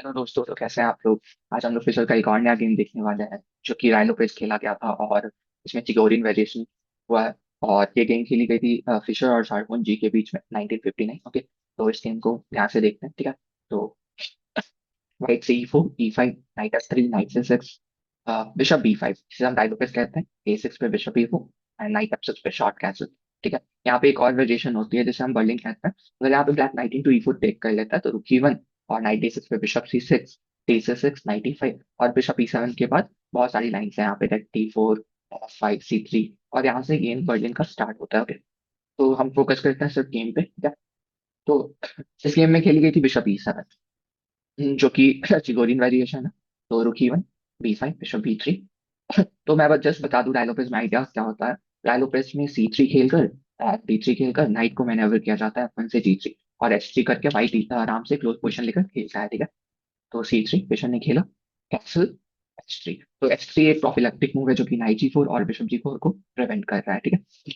Hello दोस्तों, तो कैसे हैं आप लोग। आज हम लोग फिशर का एक और नया गेम देखने वाले हैं जो कि राइनो पेज खेला गया था और इसमें चिगोरियन वेरिएशन हुआ है। और ये गेम खेली गई थी फिशर और शार्पोन जी के बीच में 1959। ओके, तो इस गेम को ध्यान से देखते हैं, ठीक है। तो वाइट से E4 E5, night F3, night से 6, बिशप B5 जिसे हम राइनो पेज कहते हैं, A6 पे bishop E4 and night F6 पे शॉर्ट कैसल। ठीक है, यहाँ पे एक और वेरिएशन होती है जिसे हम बर्लिंग कहते हैं। अगर यहाँ पे black night into E4 take कर लेता है तो रुक E1 और नाइट D6 पे bishop C6, D6, night E5 और बिशप E7 के बाद बहुत सारी लाइन्स हैं यहाँ पे, लाइक D4, F5, C3, और यहाँ से गेम बर्लिन का स्टार्ट होता है। ओके, तो हम फोकस करते हैं सिर्फ गेम पे, ठीक है। तो इस गेम में खेली गई थी बिशप E7, जो कि चिगोरियन वेरिएशन है। तो रुक E1, B5, बिशप B3। तो मैं बस जस्ट बता दूं डायलोपेस में आइडिया क्या होता है। डायलोपेस में C3 खेलकर, D3 खेलकर नाइट को मैनेवर किया जाता है F1 से G3, और H3 करके वाइट आराम से क्लोज पोजीशन लेकर खेलता है, ठीक है। तो C3 बिशप ने खेला, कैसल H3। तो H3 एक प्रोफिलैक्टिक मूव है जो कि नाइट G4 और बिशप G4 को प्रिवेंट कर रहा है, ठीक है।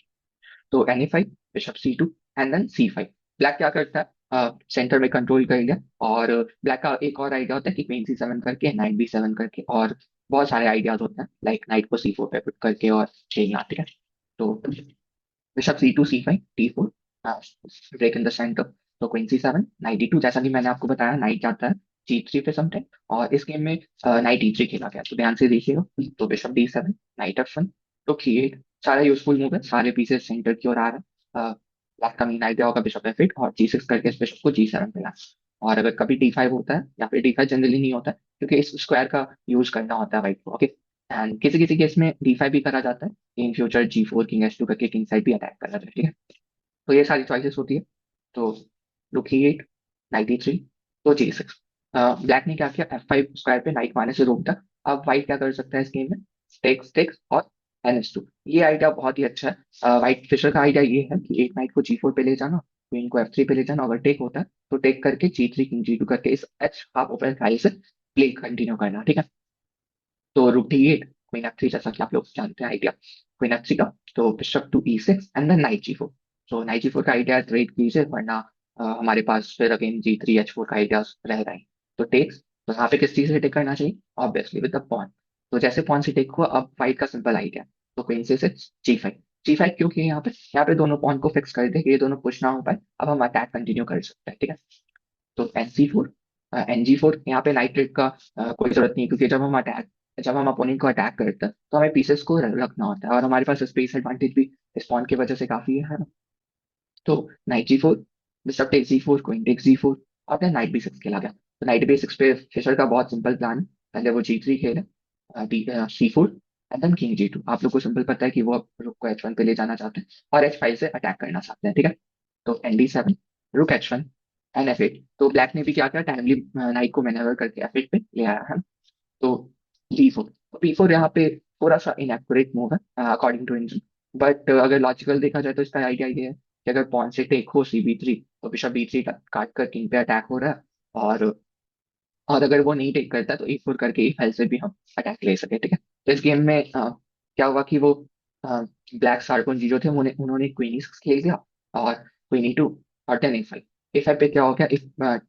तो Na5, bishop C2 and then C5। Black क्या करता है, सेंटर में कंट्रोल कर लिया। और ब्लैक का एक और आइडिया होता है कि क्वीन C7 करके, नाइट B7 करके, और बहुत सारे आइडियाज होते हैं लाइक नाइट को C4 पे पुट करके और खेलना, ठीक है। तो bishop C2, C5, D4, break in the centre. तो क्वीन C7, नाइट D2, जैसा कि मैंने आपको बताया नाइट जाता है G3 पे समटाइम। और इस गेम में नाइट E3 खेला गया, तो ध्यान से देखिएगा। तो बिशप D7, नाइट F1, तो C8। सारा यूजफुल मूव है, सारे पीसेस सेंटर की ओर आ रहे हैं। ब्लैक का मेन आइडिया होगा बिशप F8 और G6 करके इस बिशप को G7 पे लाना। और अगर कभी D5 होता है, या फिर D5 जनरली नहीं होता है क्योंकि इस स्क्वायर का यूज करना होता है वाइट को। ओके, एंड किसी किसी केस में D5 भी करा जाता है। In future G4, king H2 करके किंग साइड भी अटैक करा जाता है, ठीक है। तो ये सारी चॉइसेस होती है। तो रुक E8, नाइट E3, तो G6। ब्लैक ने क्या किया, F5 स्क्वायर पे नाइट मारने से रोक दिया। अब व्हाइट क्या कर सकता है इस गेम में, टेक्स टेक्स और NH2। ये आइडिया बहुत ही अच्छा है। व्हाइट फिशर का आइडिया ये है कि एक नाइट को G4 पे ले जाना, क्वीन को F3 पे ले जाना। अगर टेक होता है तो टेक करके G3, किंग G2 करके इस H हाफ ओपन फाइल से प्ले कंटिन्यू करना, ठीक है। तो रुक D8, क्वीन F3, जैसा कि आप लोग जानते हैं आइडिया क्वीन F3 का। तो bishop to E6 and then knight G4। तो नाइट G4 का आइडिया ट्रेड कीजिए, वरना हमारे पास फिर अगेन G3, H4 का आइडिया रहेगा ही। तो टेक्स, तो यहाँ पे किस चीज से टेक करना चाहिए, ऑब्वियसली विद द पॉन। तो जैसे पॉन से टेक हुआ, अब फाइट का सिंपल आइडिया। तो क्वीन से G5। G5 क्योंकि यहाँ पे दोनों पॉन को फिक्स कर दे कि ये दोनों पुश ना हो पाए, अब हम अटैक कंटिन्यू कर सकते हैं, ठीक है। तो NC4, NG4, यहाँ पे नाइट्रेट का कोई जरूरत नहीं, क्योंकि जब हम अपोनेंट को अटैक करते हैं तो हमें पीसेस को रखना होता है, और हमारे पास स्पेस एडवांटेज भी स्पॉन की वजह से काफी है ना। तो knight G4, bishop take G4, queen take G4, और फिर नाइट B6 खेला गया। तो नाइट B6 पे फिशर का बहुत सिंपल प्लान है। पहले वो G3 खेले, C4 and then king G2। आप लोग को सिंपल पता है कि वो रुक को H1 पे ले जाना चाहते हैं और H5 से अटैक करना चाहते हैं, ठीक है। तो ND7, रुक H1 एंड F8। तो ब्लैक ने भी क्या किया, टाइमली नाइट को मैनेवर करके F8 पे ले आया है। तो B4, तो B4 यहाँ पे थोड़ा सा इनएक्यूरेट मूव है अकॉर्डिंग टू इंजन। बट अगर लॉजिकल देखा जाए तो इसका आइडिया ये है कि अगर पॉन से टेक हो CB3, तो बिशप B3 काट कर किंग पे अटैक हो रहा है। और और अगर वो नहीं टेक करता तो E4 करके E5 से भी हम अटैक ले सके, ठीक है। तो इस गेम में क्या हुआ कि वो ब्लैक सार्कोन जी जो थे, उन्होंने क्वीन E6 खेल दिया, और क्वीन E2, और देन E5। E5 पे क्या हो गया, इफ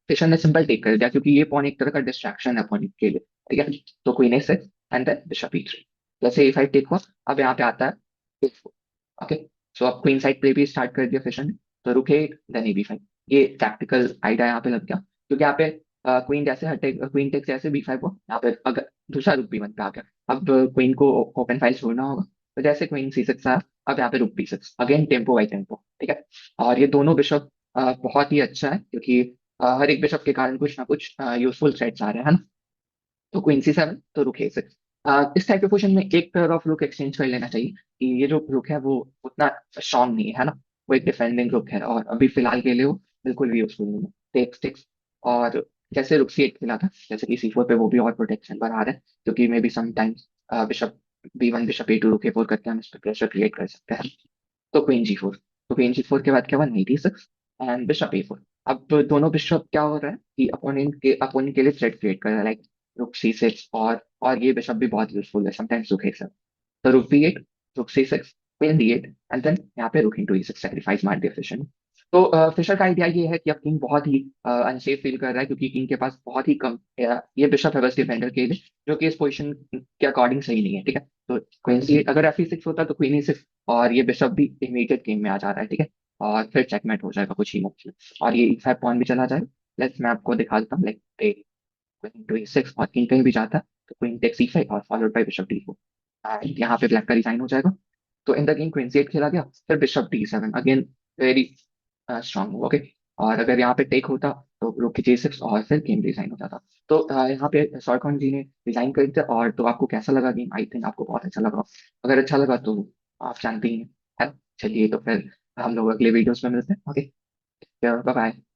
फिशर ने सिंपल टेक कर दिया क्योंकि ये पॉन एक तरह का डिस्ट्रैक्शन है अपोनेंट के लिए, ठीक है। तो queen A6 and then bishop E3। जैसे E5 टेक हुआ, अब यहाँ पे आता है E4। ओके, सो अब क्वीन साइड प्ले भी स्टार्ट कर दिया फिशर ने। तो रुके देन AB5। ये टैक्टिकल आइडिया यहाँ पे लग गया, क्योंकि यहाँ पे क्वीन जैसे हटे, क्वीन टेक जैसे B5 हो, यहाँ पे अगर दूसरा रुक B1 पे आ गया। अब क्वीन को ओपन फाइल छोड़ना होगा। तो जैसे क्वीन C6 आया, अब यहाँ पे रुक B6, again tempo by tempo, ठीक है। और ये दोनों बिशप बहुत ही अच्छा है, क्योंकि हर एक बिशप के कारण कुछ ना कुछ यूजफुल थ्रेड्स आ रहे हैं, है ना। तो क्वीन C7, तो रुक A6। इस टाइप के पोजीशन में एक पेयर ऑफ रुक एक्सचेंज कर लेना चाहिए, कि ये जो रुक है वो उतना स्ट्रांग नहीं है ना। वो एक डिफेंडिंग रुक है, और अभी फिलहाल के लिए वो बिल्कुल भी यूजफुल नहीं है। टेक्स टेक्स, और जैसे रुक C8 खेला था, जैसे कि C4 पे वो भी और प्रोटेक्शन बढ़ा रहा है, क्योंकि may be sometimes bishop B1, bishop A2, रुक A4 करके हम इस पर प्रेशर क्रिएट कर सकते हैं। तो क्वीन G4, तो क्वीन G4 के बाद क्या हुआ, night E6 and bishop A4। अब दोनों बिशप क्या हो रहा है कि अपोनेंट के लिए थ्रेट क्रिएट कर रहा है, लाइक रुक C6, और ये बिशप भी बहुत यूजफुल है समटाइम्स रुक A7। तो रुक B8, रुक C6, queen D8, and then यहाँ पे रुक इंटू E6, सेक्रीफाइस मार दिया फिशन। तो फिशर का आइडिया ये है कि अब किंग बहुत ही अनसेफ फील कर रहा है, क्योंकि किंग के पास बहुत ही कम ये बिशप है बस डिफेंडर के लिए, जो कि इस पोजीशन के अकॉर्डिंग सही नहीं है, ठीक है। तो क्वीन सी अगर F6 होता तो क्वीन E6, और ये बिशप भी इमीडिएट गेम में आ जा रहा है, ठीक है। और फिर चेकमेट हो जाएगा कुछ ही मूव्स में, और ये E5 पॉइंट भी चला जाएगा। लेट्स मैं आपको दिखा देता हूँ, लाइक क्वीन टू E6, और किंग कहीं भी जाता है तो क्वीन टेक्स C5 और followed by bishop D4, and यहाँ पे ब्लैक का रिजाइन हो जाएगा। तो in the game queen C8 खेला गया, फिर bishop D7 again, very strong move, okay. और अगर यहाँ पे टेक होता तो रुक J6 और फिर गेम डिजाइन हो जाता। तो यहाँ पे सॉरकॉन जी ने डिजाइन कर दिया। और तो आपको कैसा लगा गेम? आई थिंक आपको बहुत अच्छा लगा। अगर अच्छा लगा तो आप जानते ही हैं, है? चलिए तो फिर हम लोग अगले वीडियोस में मिलते हैं, ओके। Bye bye.